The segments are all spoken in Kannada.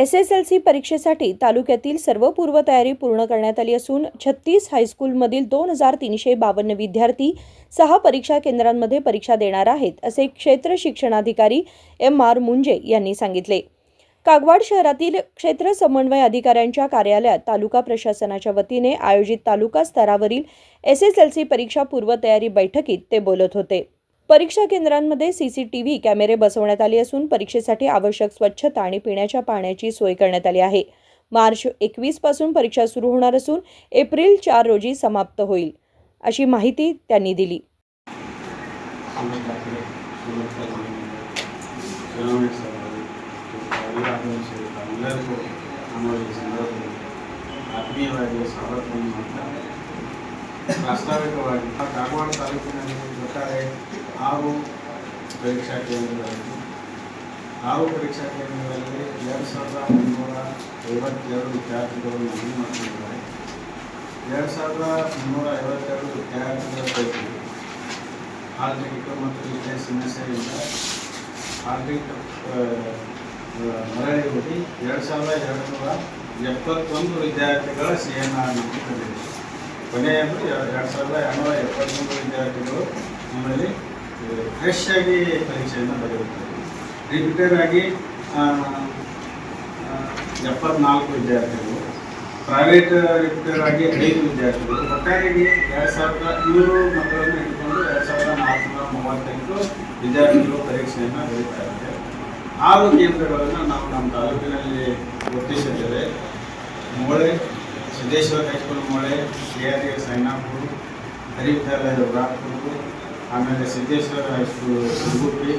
SSLC परीक्षेसाठी तालुक्यातील सर्व पूर्वतयारी पूर्ण करण्यात आली असून 36 हायस्कूलमधील 2352 विद्यार्थी 6 परीक्षा केंद्रांमध्ये परीक्षा देणार आहेत, असे क्षेत्र शिक्षणाधिकारी MR मुंजे यांनी सांगितले। कागवाड शहरातील क्षेत्र समन्वय अधिकाऱ्यांच्या कार्यालयात तालुका प्रशासनाच्या वतीने आयोजित तालुका स्तरावरील SSLC परीक्षा पूर्वतयारी बैठकीत ते बोलत होते। परीक्षा केंद्रांमध्ये CCTV कॅमेरे बसवण्यात आले असून परीक्षेसाठी आवश्यक स्वच्छता आणि पिण्याच्या पाण्याची सोय करण्यात आली आहे। मार्च 21 पासून परीक्षा सुरू होणार असून एप्रिल 4 रोजी समाप्त होईल, अशी माहिती त्यांनी दिली। ಪ್ರಾಸ್ತಾವಿಕವಾಗಿ ಕಾಗವಾಡ ತಾಲೂಕಿನಲ್ಲಿ ಒಟ್ಟಾರೆ 6 ಪರೀಕ್ಷಾ ಕೇಂದ್ರಗಳಲ್ಲಿ 2352 ವಿದ್ಯಾರ್ಥಿಗಳು ನೋಂದಣಿ ಮಾಡಿಕೊಂಡಿದ್ದಾರೆ। 2352 ವಿದ್ಯಾರ್ಥಿಗಳ ಪೈಕಿ ಹಾಲ್ ಟಿಕೆಟ್ ಮತ್ತು ವಿದ್ಯೆ ಸಮಸ್ಯೆಯಿಂದ ಹಾಲ್ ಟಿಕೆಟ್ ಮರಳಿ ಹೋಗಿ 2271 ವಿದ್ಯಾರ್ಥಿಗಳ CNR ನೀಡಿದೆ। ಕೊನೆಯದು 2271 ವಿದ್ಯಾರ್ಥಿಗಳು ನಮ್ಮಲ್ಲಿ ಫ್ರೆಶ್ ಆಗಿ ಪರೀಕ್ಷೆಯನ್ನು ಬರೆಯುತ್ತಾರೆ। ರಿಪೀಟರ್ ಆಗಿ 74 ವಿದ್ಯಾರ್ಥಿಗಳು, ಪ್ರೈವೇಟ್ ರಿಪೀಟರ್ ಆಗಿ 5 ವಿದ್ಯಾರ್ಥಿಗಳು, ಒಟ್ಟಾರೆಯಾಗಿ 2200 ಮಕ್ಕಳನ್ನು ಇಟ್ಟುಕೊಂಡು 2438 ವಿದ್ಯಾರ್ಥಿಗಳು ಪರೀಕ್ಷೆಯನ್ನು ಬರೀತಾ ಇದ್ದಾರೆ। 6 ಕೇಂದ್ರಗಳನ್ನು ನಾವು ನಮ್ಮ ತಾಲೂಕಿನಲ್ಲಿ ಗುರುತಿಸಿದ್ದೇವೆ। ಮೂಳೆ ಸಿದ್ದೇಶ್ವರ ಹೈಸ್ಕೂಲ್ ಮೂಳೆ, KRS ಸೈನಾಪುರ, ಹರಿವಿದ್ಯಾಲಯ ರಾಪುರ, ಆಮೇಲೆ ಸಿದ್ದೇಶ್ವರ ಹೈಸ್ಕೂಲ್ ಹುಡುಗುಪ್ಪಿ,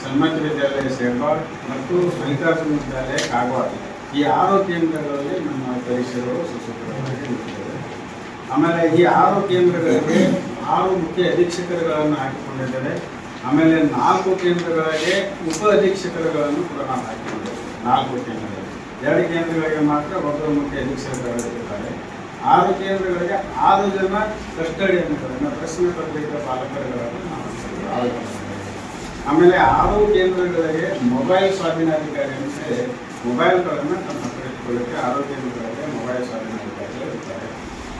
ಸನ್ಮತಿ ವಿದ್ಯಾಲಯ ಸೇರ್ಬಾಳ್ ಮತ್ತು ಮಲ್ಲಿಕಾರ್ಜುನ ವಿದ್ಯಾಲಯ ಕಾಗವಾಡ, ಈ 6 ಕೇಂದ್ರಗಳಲ್ಲಿ ನಮ್ಮ ಪರೀಕ್ಷೆಗಳು ಸುಸೂತ್ರವಾಗಿ ಇರುತ್ತವೆ। ಆಮೇಲೆ ಈ 6 ಕೇಂದ್ರಗಳಿಗೆ 6 ಮುಖ್ಯ ಅಧೀಕ್ಷಕರುಗಳನ್ನು ಹಾಕಿಕೊಂಡಿದ್ದೇವೆ। ಆಮೇಲೆ 4 ಕೇಂದ್ರಗಳಿಗೆ ಉಪ ಅಧೀಕ್ಷಕರುಗಳನ್ನು ಕೂಡ ನಾವು ಹಾಕಿಕೊಂಡಿದ್ದೇವೆ। 4 ಕೇಂದ್ರಗಳಿಗೆ 2 ಕೇಂದ್ರಗಳಿಗೆ ಮಾತ್ರ ಒಬ್ಬರು ಮುಖ್ಯ ಅಧೀಕ್ಷಕರಾಗಿರ್ತಾರೆ। 6 ಕೇಂದ್ರಗಳಿಗೆ 6 ಜನ ಕಸ್ಟಡಿಯನ್ನು ಪ್ರಶ್ನೆ ಪತ್ರಿಕೆ ಪಾಲಕರುಗಳನ್ನು ನಾವು ಆಮೇಲೆ 6 ಕೇಂದ್ರಗಳಿಗೆ ಮೊಬೈಲ್ ಸ್ವಾಧೀನಾಧಿಕಾರಿ ಅಂದರೆ ಮೊಬೈಲ್ಗಳನ್ನು ತಮ್ಮ ಇಟ್ಕೊಳ್ಳಿಕ್ಕೆ 6 ಕೇಂದ್ರಗಳಿಗೆ ಮೊಬೈಲ್ ಸ್ವಾಧೀನಾಧಿಕಾರಿಗಳು ಇರ್ತಾರೆ।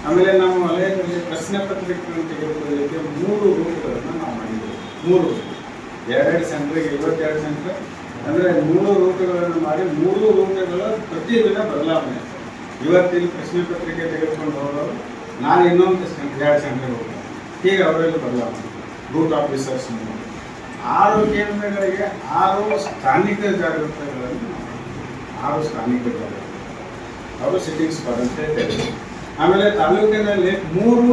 ಆಮೇಲೆ ನಮ್ಮ ವಲಯದಲ್ಲಿ ಪ್ರಶ್ನೆ ಪತ್ರಿಕೆಗಳನ್ನು ತೆಗೆದುಕೊಳ್ಳಲಿಕ್ಕೆ 3 ರೂಟ್ಗಳನ್ನು ನಾವು ಮಾಡಿದ್ದೇವೆ। 3 2 ಸೆಂಟ್ರಿಗೆ 52 ಸೆಂಟ್ರ್ ಅಂದರೆ 3 ರೂಟ್ಗಳನ್ನು ಮಾಡಿ 3 ರೂಟ್ಗಳು ಪ್ರತಿದಿನ ಬದಲಾವಣೆ। ಇವತ್ತಿನ ಪ್ರಶ್ನೆ ಪತ್ರಿಕೆ ತೆಗೆದುಕೊಂಡು ಹೋಗೋರು ನಾನು ಇನ್ನೊಂದು 2 ಸೆಂಟ್ರಿಗೆ ಹೋಗ್ತಾರೆ, ಹೀಗೆ ಅವರಲ್ಲಿ ಬದಲಾವಣೆ ರೂಟ್ ಆಫೀಸರ್ಸ್ 6 ಕೇಂದ್ರಗಳಿಗೆ 6 ಸ್ಥಾನಿಕ ಜಾಗೃತಗಳನ್ನು 6 ಸ್ಥಾನಿಕ ಜಾಗೃತ ಅವರು ಸಿಟ್ಟಿಂಗ್ ಸ್ಕ್ವಾಡ್ ಅಂತ ಹೇಳ್ತಾರೆ। ಆಮೇಲೆ ತಾಲೂಕಿನಲ್ಲಿ 3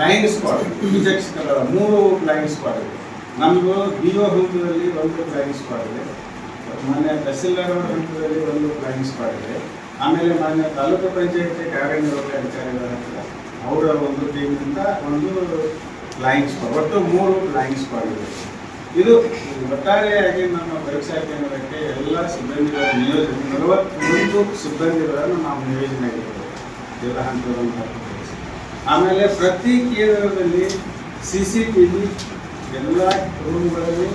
ಲೈನ್ ಸ್ಕ್ವಾಡ್ ವಿಚಕ್ಷಕರ 3 ಲೈನ್ ಸ್ಕ್ವಾಡ್ ಇದೆ। ನಮ್ಮದು BO ಹಂತದಲ್ಲಿ 1 ಫ್ಲೈಯಿಂಗ್ ಸ್ಕ್ವಾಡ್ ಇದೆ, ಮಾನ್ಯ ತಹಸೀಲ್ದಾರ್ ಅವರ ಹಂತದಲ್ಲಿ 1 ಫ್ಲೈಯಿಂಗ್ ಸ್ಕ್ವಾಡ್ ಇದೆ, ಆಮೇಲೆ ಮಾನ್ಯ ತಾಲೂಕು ಪಂಚಾಯತಿ ಕಾರ್ಯನಿರ್ವಾಹಕ ಅಧಿಕಾರಿಗಳ ಹತ್ರ ಅವರ ಒಂದು ಟೀಮಿನಿಂದ 1 ಫ್ಲೈಯಿಂಗ್ ಸ್ಕ್ವಾಡ್, ಒಟ್ಟು 3 ಫ್ಲೈಯಿಂಗ್ ಸ್ಕ್ವಾಡ್ ಇದೆ। ಇದು ಒಟ್ಟಾರೆಯಾಗಿ ನಮ್ಮ ಪರೀಕ್ಷಾ ಕೇಂದ್ರಕ್ಕೆ ಎಲ್ಲ ಸಿಬ್ಬಂದಿಗಳ ನಿಯೋಜನೆ 41 ಸಿಬ್ಬಂದಿಗಳನ್ನು ನಾವು ನಿಯೋಜನೆ ಆಗಿದ್ದೇವೆ ಎಲ್ಲ ಹಂತದಂತಹ। ಆಮೇಲೆ ಪ್ರತಿ ಕೇಂದ್ರದಲ್ಲಿ CCTV ಎಲ್ಲ ರೂಮ್ಗಳಲ್ಲಿ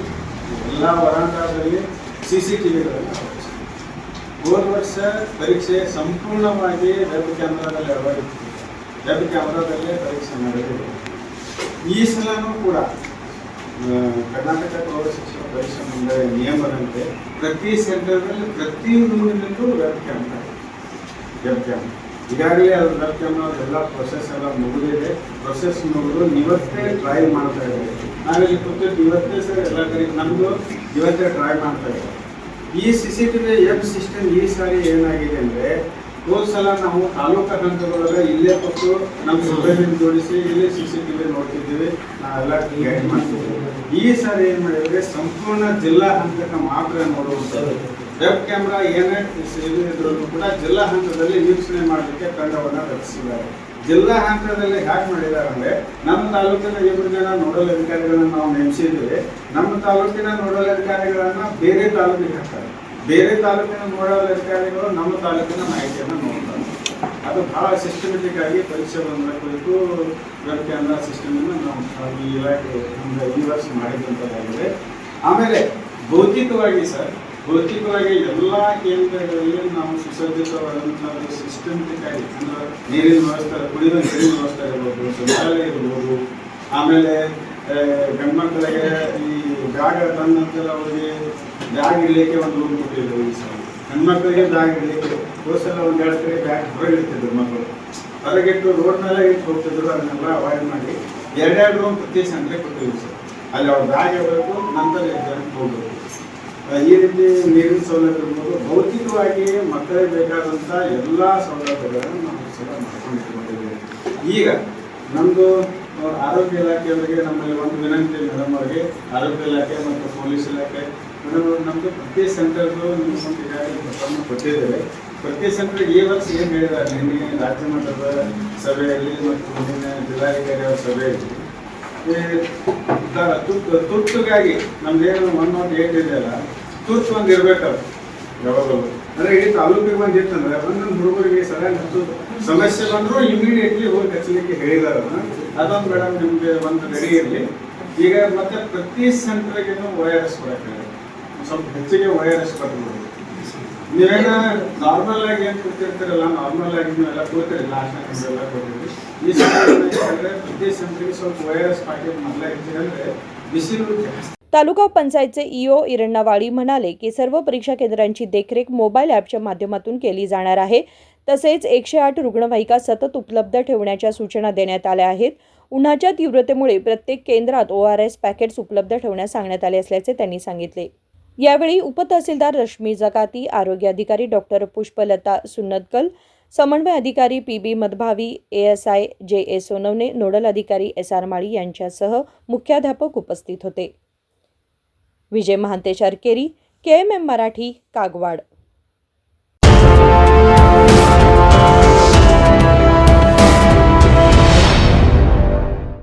ಎಲ್ಲ ವರಾಂಡದಲ್ಲಿ CCTVಗಳನ್ನು ಅಳವಡಿಸಿದೆ। ಹೋದ ವರ್ಷ ಪರೀಕ್ಷೆ ಸಂಪೂರ್ಣವಾಗಿ ವೆಬ್ ಕ್ಯಾಮ್ರಾದಲ್ಲಿ ಅಳವಡಿಸಿದೆ, ವೆಬ್ ಕ್ಯಾಮ್ರಾದಲ್ಲೇ ಪರೀಕ್ಷೆ ನಡೆದಿದೆ। ಈ ಸಲನೂ ಕೂಡ ಕರ್ನಾಟಕ ಪ್ರೌಢ ಶಿಕ್ಷಣ ಪರೀಕ್ಷಾ ಮಂಡಳಿ ನಿಯಮದಂತೆ ಪ್ರತಿ ಸೆಂಟರ್ನಲ್ಲಿ ಪ್ರತಿ ರೂಮಿನಲ್ಲೂ ವೆಬ್ ಕ್ಯಾಮ್ರಾ ಈಗಾಗಲೇ ಅದು ವೆಬ್ ಕ್ಯಾಮ್ರಾ ಎಲ್ಲ ಪ್ರೊಸೆಸ್ ಎಲ್ಲ ಮುಗಿದಿದೆ। ಪ್ರೊಸೆಸ್ ಮುಗಿದು ಇವತ್ತೇ ಟ್ರೈ ಮಾಡ್ತಾ ಇದ್ದೇವೆ। ನಾವಿಲ್ಲಿ ಕೂತು ಇವತ್ತೇ ಸರ್ ಎಲ್ಲ ಕಡೆ ನಮ್ಮದು ಇವತ್ತೇ ಟ್ರೈ ಮಾಡ್ತಾ ಇದ್ದೇವೆ। ಈ CCTV ವೆಬ್ ಸಿಸ್ಟಮ್ ಈ ಸಾರಿ ಏನಾಗಿದೆ ಅಂದರೆ, ಹೋದ ಸಲ ನಾವು ತಾಲೂಕು ಹಂತದೊಳಗೆ ಇಲ್ಲೇ ಕೊಟ್ಟು ನಮ್ಮ ಸಿಬ್ಬಂದಿ ಜೋಡಿಸಿ ಇಲ್ಲಿ CCTV ನೋಡ್ತಿದ್ದೀವಿ, ನಾವೆಲ್ಲ ಗೈಡ್ ಮಾಡ್ತಿದ್ದೀವಿ। ಈ ಸಾರಿ ಏನು ಮಾಡಿದರೆ ಸಂಪೂರ್ಣ ಜಿಲ್ಲಾ ಹಂತಕ್ಕೆ ಮಾತ್ರ ನೋಡುವಂಥದ್ದು ವೆಬ್ ಕ್ಯಾಮ್ರಾ ಏನೇ ಇದ್ರೂ ಕೂಡ ಜಿಲ್ಲಾ ಹಂತದಲ್ಲಿ ವೀಕ್ಷಣೆ ಮಾಡಲಿಕ್ಕೆ ತಂಡವನ್ನು ರಚಿಸಿದ್ದಾರೆ। ಜಿಲ್ಲಾ ಹಂತದಲ್ಲಿ ಹ್ಯಾಕ್ ಮಾಡಿದ್ದಾರೆ ಅಂದರೆ, ನಮ್ಮ ತಾಲೂಕಿನ 2 ಜನ ನೋಡಲ್ ಅಧಿಕಾರಿಗಳನ್ನು ನಾವು ನೇಮಿಸಿದ್ದೀವಿ। ನಮ್ಮ ತಾಲೂಕಿನ ನೋಡಲ್ ಅಧಿಕಾರಿಗಳನ್ನು ಬೇರೆ ತಾಲೂಕಿಗೆ ಹಾಕ್ತಾರೆ, ಬೇರೆ ತಾಲೂಕಿನ ನೋಡಲ್ ಅಧಿಕಾರಿಗಳು ನಮ್ಮ ತಾಲೂಕಿನ ಮಾಹಿತಿಯನ್ನು ನೋಡ್ತಾರೆ। ಅದು ಭಾಳ ಸಿಸ್ಟಮೆಟಿಕ್ ಆಗಿ ಪರೀಕ್ಷೆ ಬಂದ ಕುರಿತು ವೆಬ್ ಕ್ಯಾಮ್ರಾ ಸಿಸ್ಟಮನ್ನು ನಾವು ಈ ಇಲಾಖೆ ಈ ವರ್ಷ ಮಾಡಿದಂಥದ್ದಾಗಿದೆ। ಆಮೇಲೆ ಭೌತಿಕವಾಗಿ ಸರ್ ಭೌತಿಕವಾಗಿ ಎಲ್ಲ ಕೇಂದ್ರಗಳಲ್ಲಿ ನಾವು ಸುಸಜ್ಜಿತವಾದಂತಹ ಸಿಸ್ಟಮ್ಯಾಟಿಕ್ ಆಗಿ ಅಂದ್ರೆ ನೀರಿನ ವ್ಯವಸ್ಥೆ, ಕುಡಿಯುವ ನೀರಿನ ವ್ಯವಸ್ಥೆ ಇರ್ಬೋದು, ಶೌಚಾಲಯ ಇರ್ಬೋದು, ಆಮೇಲೆ ಗಂಡ್ಮಕ್ಳಿಗೆ ಈ ಬ್ಯಾಗ್ ತಂದಂತೆಲ್ಲ ಅವರಿಗೆ ಬ್ಯಾಗ್ ಇಡಲಿಕ್ಕೆ ಒಂದು ರೂಮ್ ಕೊಟ್ಟಿದ್ರು. ಈ ಸಲ ಹೆಣ್ಮಕ್ಳಿಗೆ ಬ್ಯಾಗ್ ಇಡಲಿಕ್ಕೆ ಹೋಸಲ ಒಂದು 2 ಕಡೆ ಬ್ಯಾಗ್ ಹೊರಗೆ ಇಡ್ತಿದ್ರು ಮಕ್ಕಳು, ಹೊರಗಿಟ್ಟು ರೋಡ್ ಮೇಲೆ ಇಟ್ಟು ಹೋಗ್ತಿದ್ರು. ಅದನ್ನೆಲ್ಲ ಅವಾಯ್ಡ್ ಮಾಡಿ 2 ರೂಮ್ ಪ್ರತಿ ಸೆಂಟ್ರಿಗೆ ಕೊಟ್ಟಿದ್ವಿ ಸರ್. ಅಲ್ಲಿ ಅವ್ರು ಬ್ಯಾಗ್ ಇರಬೇಕು, ನಂತರ ಎಕ್ಸಾಮ್ ಹೋಗಬೇಕು. ಈ ರೀತಿ ನೀರಿನ ಸೌಲಭ್ಯ ಇರ್ಬೋದು, ಭೌತಿಕವಾಗಿ ಮಕ್ಕಳಿಗೆ ಬೇಕಾದಂಥ ಎಲ್ಲ ಸೌಲಭ್ಯಗಳನ್ನು ನಾವು ಸಹ ಮಾಡ್ಕೊಂಡು ಇಟ್ಕೊಂಡಿದ್ದೇವೆ. ಈಗ ನಮ್ಮದು ಆರೋಗ್ಯ ಇಲಾಖೆಯವರಿಗೆ ನಮ್ಮಲ್ಲಿ ಒಂದು ವಿನಂತಿ ಮೇಡಮ್ ಅವರಿಗೆ, ಆರೋಗ್ಯ ಇಲಾಖೆ ಮತ್ತು ಪೊಲೀಸ್ ಇಲಾಖೆ ಮೇಡಮ್, ನಮ್ಮದು ಪ್ರತಿ ಸೆಂಟರ್ದು ನಿಮ್ಮ ಒಂದು ಈಗಾಗಲೇ ಪ್ರಕರಣ ಕೊಟ್ಟಿದ್ದೇವೆ. ಪ್ರತಿ ಸೆಂಟರ್ ಈ ವರ್ಷ ಏನು ಹೇಳಿದ್ದಾರೆ ನಿನ್ನೆ ರಾಜ್ಯ ಮಟ್ಟದ ಸಭೆಯಲ್ಲಿ ಮತ್ತು ಮುಂದಿನ ಜಿಲ್ಲಾಧಿಕಾರಿ ಅವರ ಸಭೆಯಲ್ಲಿ ತುರ್ತುಗಾಗಿ ನಮ್ದೇನು 108 ಇದೆಯಲ್ಲ, ತುರ್ತು ಒಂದು ಇರಬೇಕಲ್ಲ ಯಾವಾಗಲೂ. ಅಂದರೆ ಇಡೀ ತಾಲೂಕಿಗೆ ಒಂದು ಇತ್ತಂದ್ರೆ ಒಂದೊಂದು ಹುಡುಗರಿಗೆ ಸರಿಯಾಗಿ ಸಮಸ್ಯೆ ಬಂದರೂ ಇಮಿಡಿಯೇಟ್ಲಿ ಹೋಗಿ ಹಚ್ಚಲಿಕ್ಕೆ ಹೇಳಿದಾರ. ಅದೊಂದು ಮೇಡಮ್ ನಿಮಗೆ ಒಂದು ರೆಡಿ ಇರಲಿ. ಈಗ ಮತ್ತೆ ಪ್ರತಿ ಸೆಂಟರ್ಗೇನು ORS ಕೊಡಕ್ಕೆ ಸ್ವಲ್ಪ ಹೆಚ್ಚಿಗೆ ORS ಕೊಟ್ಬಿಡ್ಬೋದು. ನೀವೇನ ನಾರ್ಮಲ್ ಆಗಿ ಏನು ಕೊಡ್ತಿರ್ತೀರಲ್ಲ, ನಾರ್ಮಲ್ ಆಗಿ ನೀವೆಲ್ಲ ಕೊಡ್ತೀರಿ, ಲಾಸ್ಟ್ ಎಲ್ಲ ಕೊಡ್ತೀರಿ. ಈ ಸೆಂಟರ್ ಪ್ರತಿ ಸೆಂಟರ್ಗೆ ಸ್ವಲ್ಪ ORS ಪ್ಯಾಕೆಟ್ ಮೊದಲ ಹೆಚ್ಚಿಗೆ ಅಂದರೆ ಬಿಸಿಲು ಜಾಸ್ತಿ. तालुका पंचायतचे ईओ इरण्णावाळी म्हणाले की सर्व परीक्षा केंद्रांची देखरेख मोबाईल ॲपच्या माध्यमातून केली जाणार आहे. तसेच 108 रुग्णवाहिका सतत उपलब्ध ठेवण्याच्या सूचना देण्यात आल्या आहेत. उन्हाच्या तीव्रतेमुळे प्रत्येक केंद्रात ORS पॅकेट्स उपलब्ध ठेवण्यास सांगण्यात आले असल्याचे त्यांनी सांगितले. यावेळी उपतहसीलदार रश्मी जकाती, आरोग्य अधिकारी डॉक्टर पुष्पलता सुन्नतकल, समन्वय अधिकारी PB मधभावी, ASI JA Sonawane, nodal अधिकारी SR माळी यांच्यासह मुख्याध्यापक उपस्थित होते. विजय महांतेश अरकेरी, KMM मराठी, कागवाड.